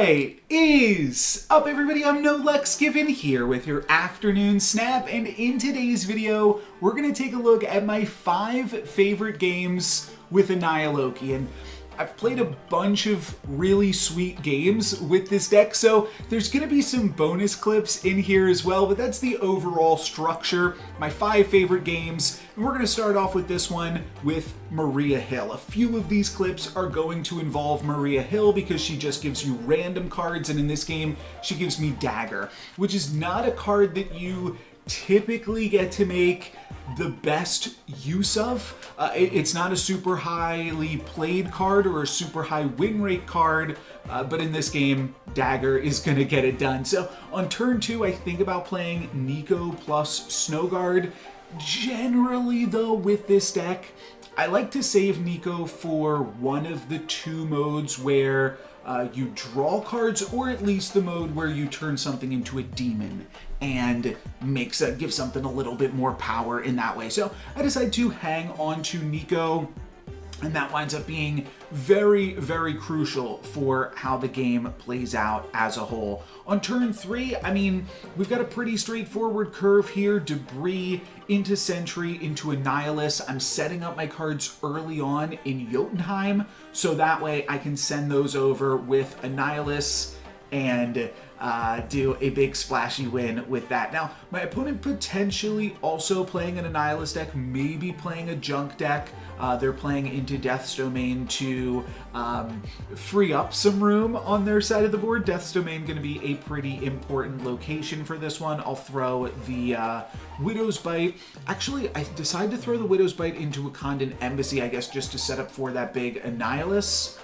What is up, everybody? I'm NoLucksGiven here with your afternoon snap, and in today's video we're going to take a look at my 5 favorite games with Annihilus Loki. And I've played a bunch of really sweet games with this deck, so there's going to be some bonus clips in here as well, but that's the overall structure, my 5 favorite games. And we're going to start off with this one with Maria Hill. A few of these clips are going to involve Maria Hill because she just gives you random cards, and in this game she gives me Dagger, which is not a card that you typically get to make the best use of. It's not a super highly played card or a super high win rate card, but in this game, Dagger is going to get it done. So on turn 2, I think about playing Nico plus Snowguard. Generally though, with this deck, I like to save Nico for one of the 2 modes where you draw cards, or at least the mode where you turn something into a demon and give something a little bit more power in that way. So I decided to hang on to Nico, and that winds up being very, very crucial for how the game plays out as a whole. On turn 3, I mean, we've got a pretty straightforward curve here. Debris into Sentry into Annihilus. I'm setting up my cards early on in Jotunheim, so that way I can send those over with Annihilus and do a big splashy win with that. Now, my opponent potentially also playing an Annihilus deck, maybe playing a junk deck. They're playing into Death's Domain to free up some room on their side of the board. Death's Domain going to be a pretty important location for this one. I'll throw the Widow's Bite. Actually, I decided to throw the Widow's Bite into Wakandan Embassy, I guess, just to set up for that big Annihilus.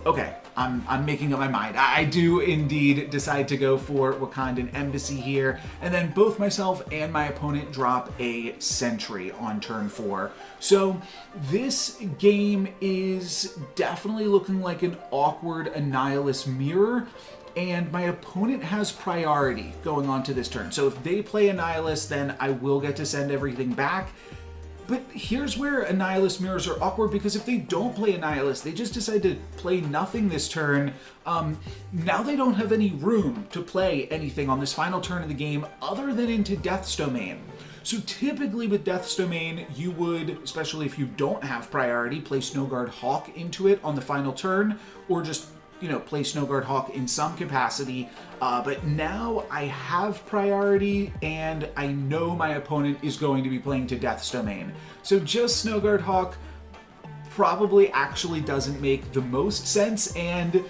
Okay, I'm making up my mind. I do indeed decide to go for Wakandan Embassy here, and then both myself and my opponent drop a Sentry on turn 4. So this game is definitely looking like an awkward Annihilus mirror, and my opponent has priority going on to this turn. So if they play Annihilus, then I will get to send everything back. But here's where Annihilus mirrors are awkward, because if they don't play Annihilus, they just decide to play nothing this turn. Now they don't have any room to play anything on this final turn of the game other than into Death's Domain. So typically with Death's Domain, you would, especially if you don't have priority, play Snowguard Hawk into it on the final turn, or just play Snowguard Hawk in some capacity, but now I have priority, and I know my opponent is going to be playing to Death's Domain. So just Snowguard Hawk probably actually doesn't make the most sense, and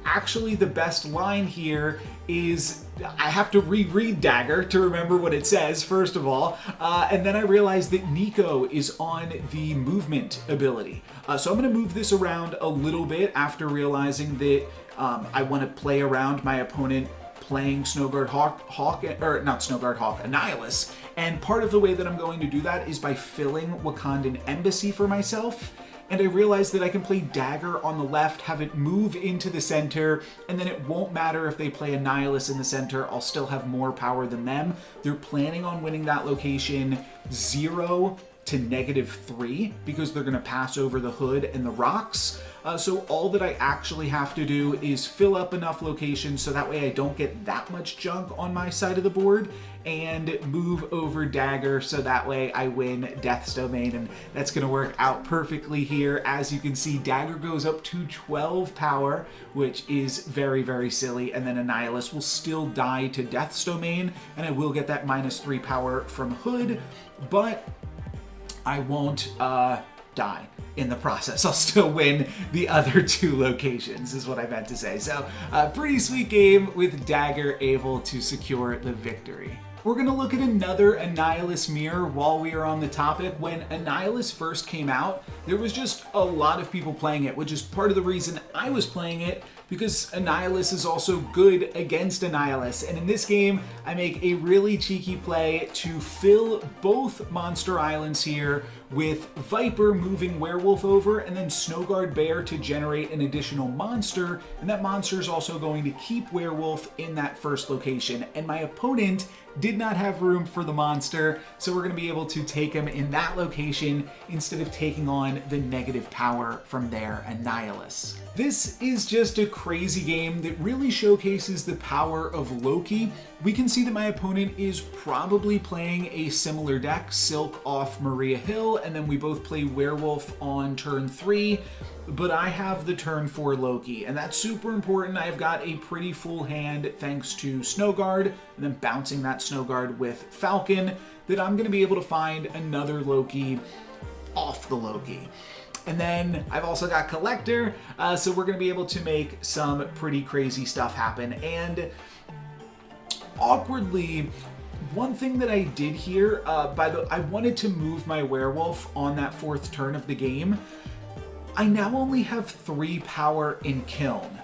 actually the best line here is I have to reread Dagger to remember what it says, first of all, and then I realized that Nico is on the movement ability. So I'm going to move this around a little bit after realizing that I want to play around my opponent playing Snowguard Annihilus, and part of the way that I'm going to do that is by filling Wakandan Embassy for myself. And I realized that I can play Dagger on the left, have it move into the center, and then it won't matter if they play Annihilus in the center, I'll still have more power than them. They're planning on winning that location 0 to -3 because they're going to pass over the hood and the rocks. So all that I actually have to do is fill up enough locations so that way I don't get that much junk on my side of the board, and move over Dagger so that way I win Death's Domain, and that's going to work out perfectly here. As you can see, Dagger goes up to 12 power, which is very, very silly, and then Annihilus will still die to Death's Domain, and I will get that -3 power from Hood, but I won't die in the process. I'll still win the other 2 locations, is what I meant to say. So pretty sweet game with Dagger able to secure the victory. We're going to look at another Annihilus mirror while we are on the topic. When Annihilus first came out, there was just a lot of people playing it, which is part of the reason I was playing it, because Annihilus is also good against Annihilus. And in this game, I make a really cheeky play to fill both monster islands here with Viper moving Werewolf over, and then Snowguard Bear to generate an additional monster, and that monster is also going to keep Werewolf in that first location. And my opponent did not have room for the monster, so we're going to be able to take him in that location instead of taking on the negative power from their Annihilus. This is just a crazy game that really showcases the power of Loki. We can see that my opponent is probably playing a similar deck, Silk off Maria Hill, and then we both play Werewolf on turn 3, but I have the turn 4 Loki, and that's super important. I've got a pretty full hand thanks to Snowguard, and then bouncing that Snowguard with Falcon, that I'm going to be able to find another Loki off the Loki. And then I've also got Collector, so we're going to be able to make some pretty crazy stuff happen. And awkwardly, one thing that I did here, I wanted to move my Werewolf on that 4th turn of the game. I now only have 3 power in Kiln.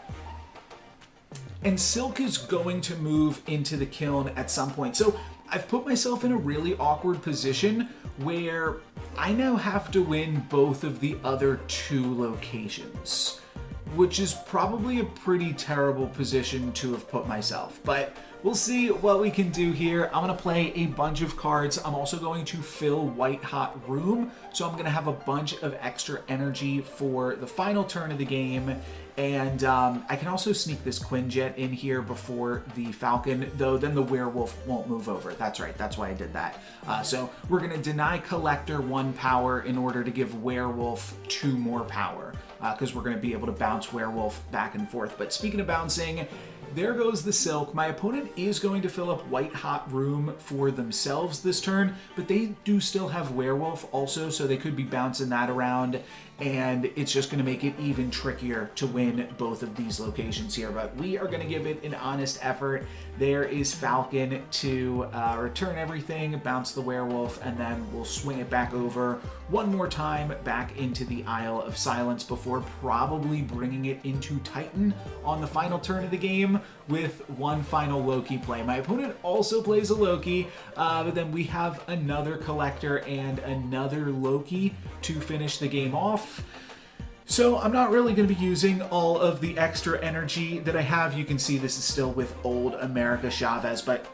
And Silk is going to move into the Kiln at some point. So I've put myself in a really awkward position where I now have to win both of the other 2 locations, which is probably a pretty terrible position to have put myself. But we'll see what we can do here. I'm going to play a bunch of cards. I'm also going to fill White Hot Room, so I'm going to have a bunch of extra energy for the final turn of the game. And I can also sneak this Quinjet in here before the Falcon, though then the Werewolf won't move over. That's right, that's why I did that. So we're going to deny Collector 1 power in order to give Werewolf 2 more power, because we're going to be able to bounce Werewolf back and forth. But speaking of bouncing, there goes the Silk. My opponent is going to fill up White Hot Room for themselves this turn, but they do still have Werewolf also, so they could be bouncing that around, and it's just going to make it even trickier to win both of these locations here. But we are going to give it an honest effort. There is Falcon to return everything, bounce the Werewolf, and then we'll swing it back over one more time back into the Isle of Silence before probably bringing it into Titan on the final turn of the game with one final Loki play. My opponent also plays a Loki, but then we have another Collector and another Loki to finish the game off. So I'm not really going to be using all of the extra energy that I have. You can see this is still with old America Chavez, but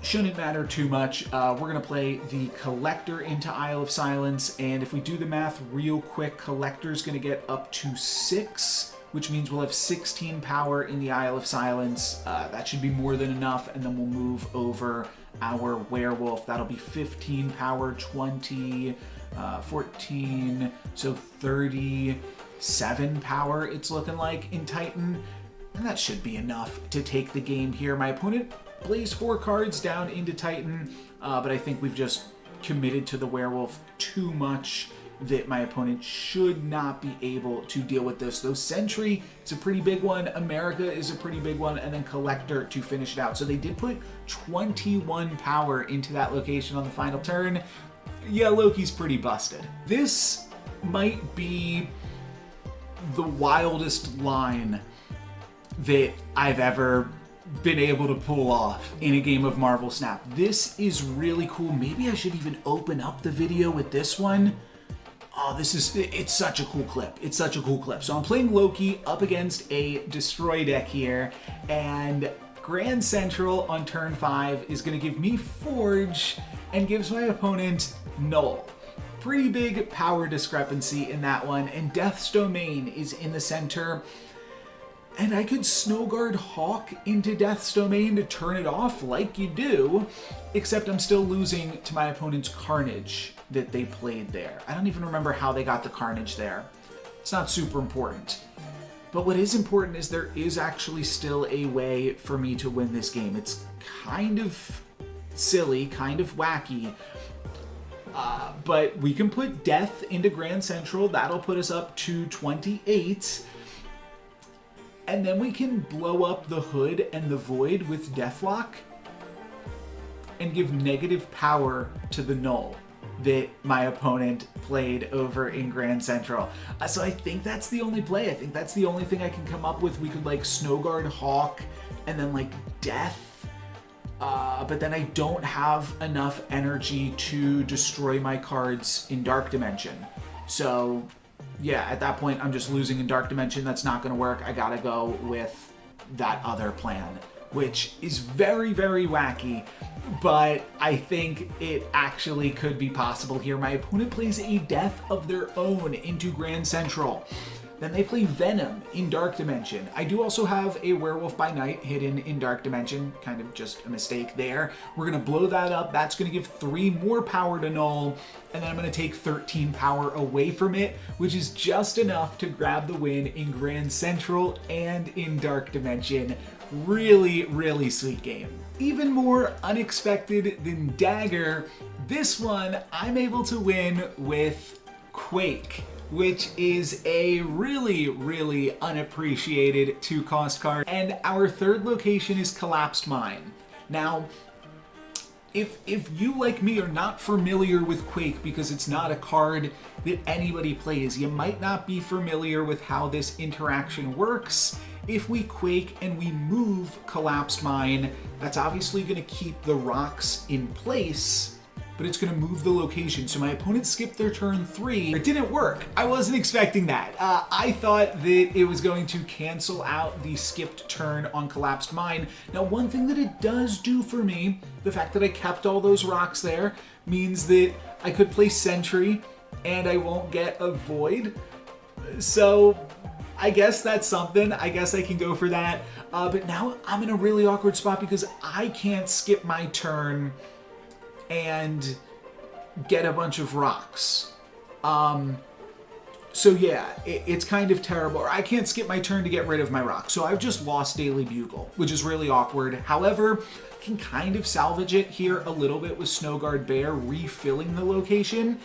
shouldn't matter too much. We're going to play the Collector into Isle of Silence, and if we do the math real quick, Collector's going to get up to 6, which means we'll have 16 power in the Isle of Silence. That should be more than enough, and then we'll move over our Werewolf. That'll be 15 power, 20, 14, so 37 power it's looking like in Titan. And that should be enough to take the game here. My opponent plays 4 cards down into Titan, but I think we've just committed to the Werewolf too much that my opponent should not be able to deal with this. Though Sentry is a pretty big one, America is a pretty big one, and then Collector to finish it out. So they did put 21 power into that location on the final turn. Yeah, Loki's pretty busted. This might be the wildest line that I've ever been able to pull off in a game of Marvel Snap. This is really cool. Maybe I should even open up the video with this one. Oh, it's such a cool clip. It's such a cool clip. So I'm playing Loki up against a Destroy deck here, and Grand Central on turn 5 is going to give me Forge and gives my opponent Null. Pretty big power discrepancy in that one, and Death's Domain is in the center. And I could Snowguard Hawk into Death's Domain to turn it off like you do, except I'm still losing to my opponent's Carnage that they played there. I don't even remember how they got the Carnage there. It's not super important. But what is important is there is actually still a way for me to win this game. It's kind of silly, kind of wacky, but we can put Death into Grand Central. That'll put us up to 28. And then we can blow up the Hood and the Void with Deathlock and give negative power to the Null. that my opponent played over in Grand Central. So I think that's the only play. I think that's the only thing I can come up with. We could like Snow Guard Hawk and then like Death. But then I don't have enough energy to destroy my cards in Dark Dimension. So yeah, at that point I'm just losing in Dark Dimension. That's not gonna work. I gotta go with that other plan, which is very, very wacky, but I think it actually could be possible here. My opponent plays a Death of their own into Grand Central. Then they play Venom in Dark Dimension. I do also have a Werewolf by Night hidden in Dark Dimension, kind of just a mistake there. We're gonna blow that up. That's gonna give 3 more power to Null, and then I'm gonna take 13 power away from it, which is just enough to grab the win in Grand Central and in Dark Dimension. Really, really sweet game. Even more unexpected than Dagger, this one I'm able to win with Quake, which is a really, really unappreciated 2-cost card. And our third location is Collapsed Mine. Now, if you, like me, are not familiar with Quake because it's not a card that anybody plays, you might not be familiar with how this interaction works. If we Quake and we move Collapsed Mine, that's obviously going to keep the rocks in place, but it's going to move the location. So my opponent skipped their turn 3. It didn't work. I wasn't expecting that. I thought that it was going to cancel out the skipped turn on Collapsed Mine. Now, one thing that it does do for me, the fact that I kept all those rocks there, means that I could play Sentry and I won't get a Void. So I guess that's something. I guess I can go for that. But now I'm in a really awkward spot because I can't skip my turn and get a bunch of rocks. So yeah, it's kind of terrible. Or I can't skip my turn to get rid of my rocks. So I've just lost Daily Bugle, which is really awkward. However, I can kind of salvage it here a little bit with Snowguard Bear refilling the location.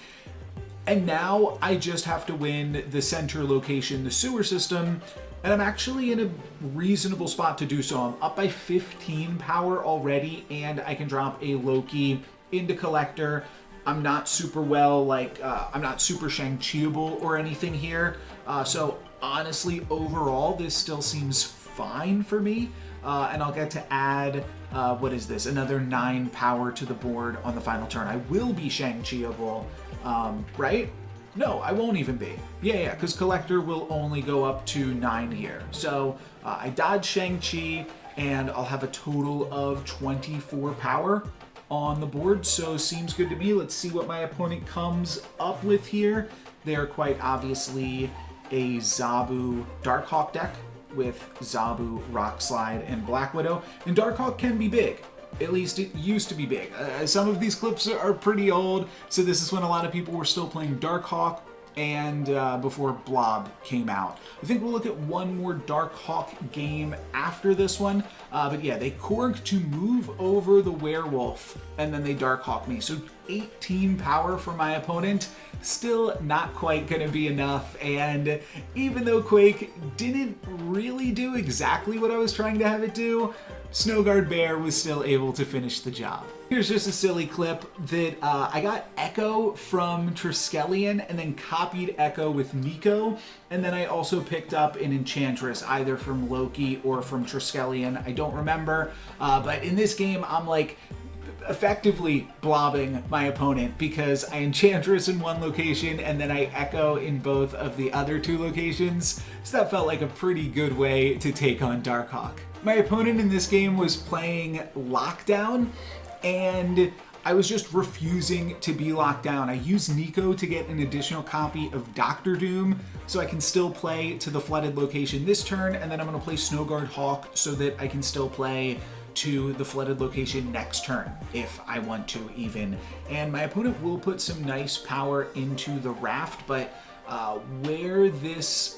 And now I just have to win the center location, the sewer system, and I'm actually in a reasonable spot to do so. I'm up by 15 power already, and I can drop a Loki into Collector. I'm not super I'm not super Shang-Chiable or anything here. So honestly, overall, this still seems fine for me. And I'll get to add, what is this? Another 9 power to the board on the final turn. I will be Shang-Chiable, right? No, I won't even be. Yeah, because Collector will only go up to 9 here. So I dodge Shang-Chi, and I'll have a total of 24 power on the board, so seems good to me. Let's see what my opponent comes up with here. They're quite obviously a Zabu Darkhawk deck with Zabu, Rock Slide, and Black Widow. And Darkhawk can be big. At least it used to be big. Some of these clips are pretty old, so this is when a lot of people were still playing Darkhawk and before Blob came out. I think we'll look at one more Darkhawk game after this one. But yeah, they Korg to move over the Werewolf, and then they Darkhawk me. So 18 power for my opponent. Still not quite going to be enough, and even though Quake didn't really do exactly what I was trying to have it do, Snowguard Bear was still able to finish the job. Here's just a silly clip that I got Echo from Triskelion and then copied Echo with Nico, and then I also picked up an Enchantress either from Loki or from Triskelion. I don't remember, but in this game I'm like effectively blobbing my opponent because I Enchantress in one location and then I Echo in both of the other 2 locations. So that felt like a pretty good way to take on Darkhawk. My opponent in this game was playing Lockdown, and I was just refusing to be locked down. I used Nico to get an additional copy of Doctor Doom, so I can still play to the flooded location this turn, and then I'm going to play Snowguard Hawk so that I can still play to the flooded location next turn, if I want to even. And my opponent will put some nice power into the raft, but where this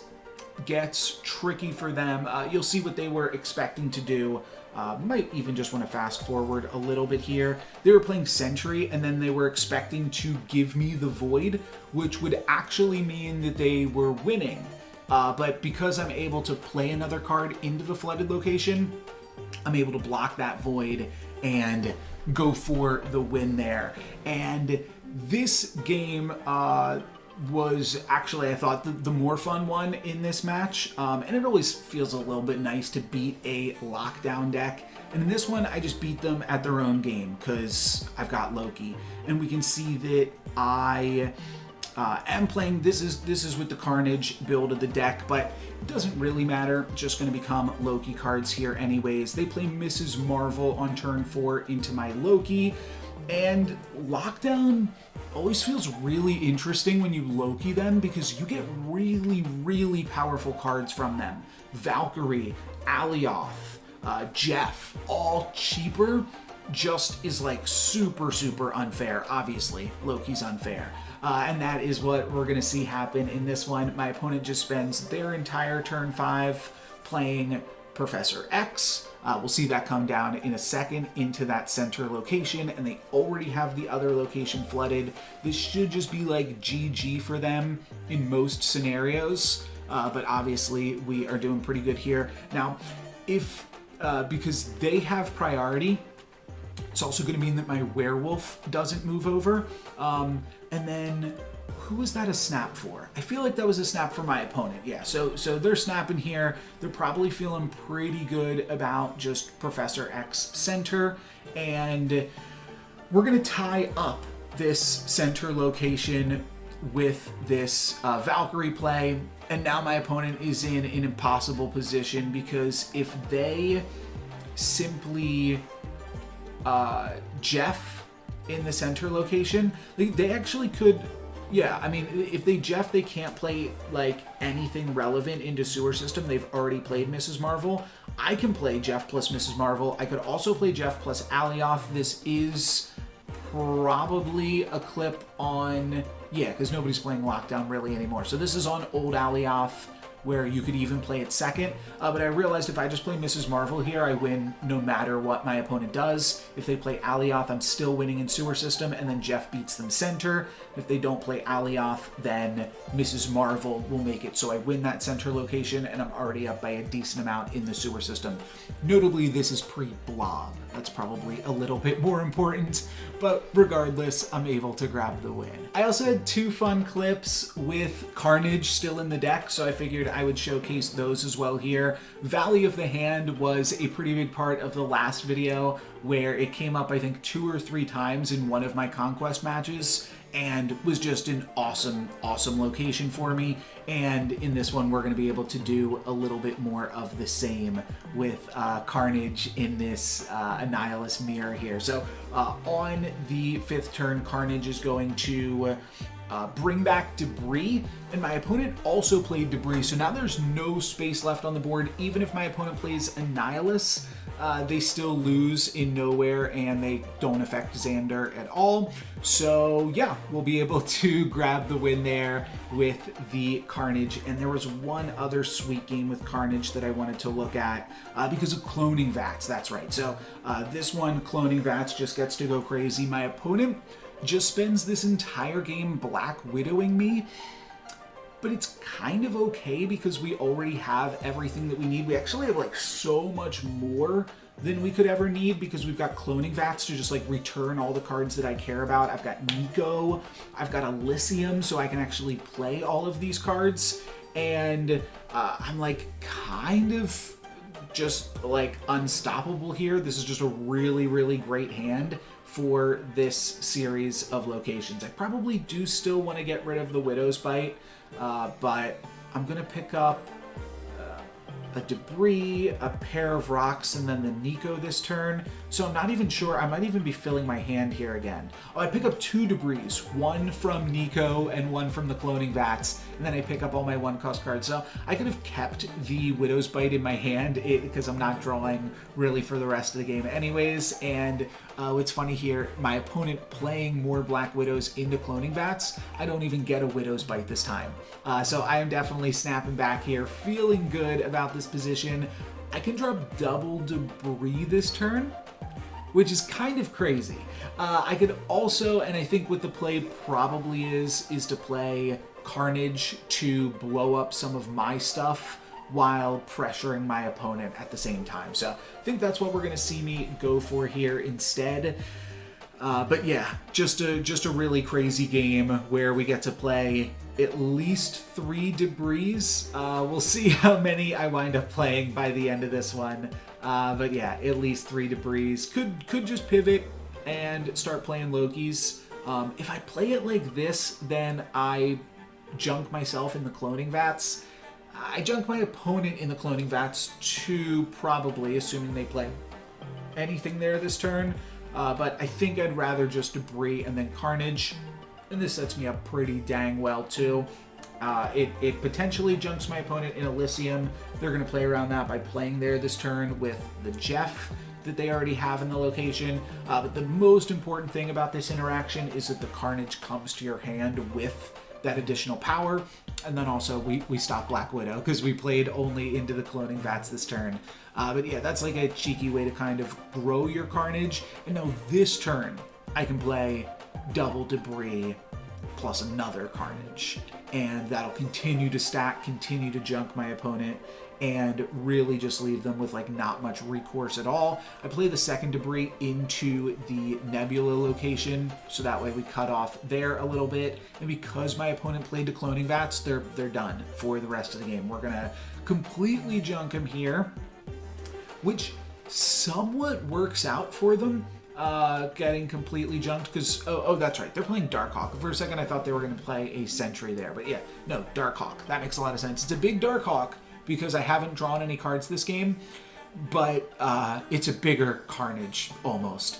gets tricky for them, you'll see what they were expecting to do. Might even just want to fast forward a little bit here. They were playing Sentry, and then they were expecting to give me the Void, which would actually mean that they were winning. But because I'm able to play another card into the flooded location, I'm able to block that Void and go for the win there. And This game was actually, I thought, the more fun one in this match. And it always feels a little bit nice to beat a lockdown deck. And in this one, I just beat them at their own game because I've got Loki. And we can see that I am playing, this is with the Carnage build of the deck, but it doesn't really matter. Just going to become Loki cards here anyways. They play Mrs. Marvel on turn 4 into my Loki. And Lockdown always feels really interesting when you Loki them because you get really, really powerful cards from them. Valkyrie, Alioth, Jeff, all cheaper, just is like super, super unfair. Obviously, Loki's unfair. And that is what we're going to see happen in this one. My opponent just spends their entire turn 5 playing Professor X. We'll see that come down in a second into that center location, and they already have the other location flooded. This should just be like GG for them in most scenarios, but obviously we are doing pretty good here. Now, if because they have priority, it's also going to mean that my werewolf doesn't move over. And then, who was that a snap for? I feel like that was a snap for my opponent. Yeah, so they're snapping here. They're probably feeling pretty good about just Professor X center. And we're going to tie up this center location with this Valkyrie play. And now my opponent is in an impossible position because if they simply Jeff in the center location, they actually could, yeah, I mean, if they Jeff, they can't play like anything relevant into sewer system. They've already played Mrs. Marvel. I can play Jeff plus Mrs. Marvel. I could also play Jeff plus Alioth. This is probably a clip on, yeah, because nobody's playing Lockdown really anymore. So this is on old Alioth, where you could even play it second. But I realized if I just play Mrs. Marvel here, I win no matter what my opponent does. If they play Alioth, I'm still winning in sewer system, and then Jeff beats them center. If they don't play Alioth, then Mrs. Marvel will make it. So I win that center location, and I'm already up by a decent amount in the sewer system. Notably, this is pre-blob. That's probably a little bit more important, but regardless, I'm able to grab the win. I also had 2 fun clips with Carnage still in the deck, so I figured I would showcase those as well here. Valley of the Hand was a pretty big part of the last video where it came up, I think, 2 or 3 times in one of my Conquest matches, and was just an awesome, awesome location for me. And in this one, we're going to be able to do a little bit more of the same with Carnage in this Annihilus mirror here. So on the 5th turn, Carnage is going to bring back Debris, and my opponent also played Debris, so now there's no space left on the board. Even if my opponent plays Annihilus, they still lose in nowhere, and they don't affect Xander at all. So yeah, we'll be able to grab the win there with the Carnage. And there was one other sweet game with Carnage that I wanted to look at because of cloning Vats. That's right. So this one, cloning Vats, just gets to go crazy. My opponent just spends this entire game Black Widowing me, but it's kind of okay because we already have everything that we need. We actually have like so much more than we could ever need because we've got cloning Vats to just like return all the cards that I care about. I've got Nico, I've got Elysium, so I can actually play all of these cards, and I'm like kind of just like unstoppable here. This is just a really, really great hand for this series of locations. I probably do still want to get rid of the Widow's Bite, but I'm gonna pick up a Debris, a pair of rocks, and then the Nico this turn. So I'm not even sure. I might even be filling my hand here again. Oh, I pick up 2 Debris, one from Nico and one from the cloning Vats, and then I pick up all my 1-cost cards. So I could have kept the Widow's Bite in my hand because I'm not drawing really for the rest of the game anyways. And what's funny here, my opponent playing more Black Widows into cloning Vats, I don't even get a Widow's Bite this time. So I am definitely snapping back here, feeling good about this position. I can drop double Debris this turn, which is kind of crazy. I could also, and I think what the play probably is to play Carnage to blow up some of my stuff while pressuring my opponent at the same time. So I think that's what we're going to see me go for here instead. But yeah, just a really crazy game where we get to play at least 3 debris. We'll see how many I wind up playing by the end of this one. But yeah, at least 3 debris. Could just pivot and start playing Lokis. If I play it like this, then I junk myself in the cloning vats. I junk my opponent in the cloning vats too, probably, assuming they play anything there this turn. But I think I'd rather just debris and then Carnage. And this sets me up pretty dang well too. It potentially junks my opponent in Elysium. They're going to play around that by playing there this turn with the Jeff that they already have in the location. But the most important thing about this interaction is that the Carnage comes to your hand with that additional power. And then also we stop Black Widow because we played only into the cloning vats this turn. But yeah, that's like a cheeky way to kind of grow your Carnage. And now this turn, I can play double debris plus another Carnage. And that'll continue to stack, continue to junk my opponent, and really just leave them with like not much recourse at all. I play the second debris into the Nebula location, so that way we cut off there a little bit. And because my opponent played to cloning vats, they're done for the rest of the game. We're gonna completely junk him here, which somewhat works out for them. Getting completely junked because oh that's right, they're playing Darkhawk. For a second I thought they were going to play a Sentry there, but yeah, no, Darkhawk. That makes a lot of sense. It's a big Darkhawk because I haven't drawn any cards this game, but it's a bigger Carnage almost.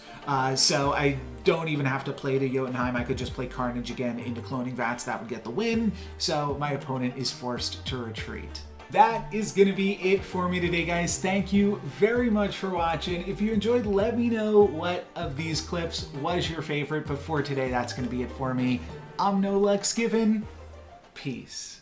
So I don't even have to play to Jotunheim. I could just play Carnage again into cloning vats. That would get the win. So my opponent is forced to retreat. That is going to be it for me today, guys. Thank you very much for watching. If you enjoyed, let me know what of these clips was your favorite. But for today, that's going to be it for me. I'm NoLucksGiven. Peace.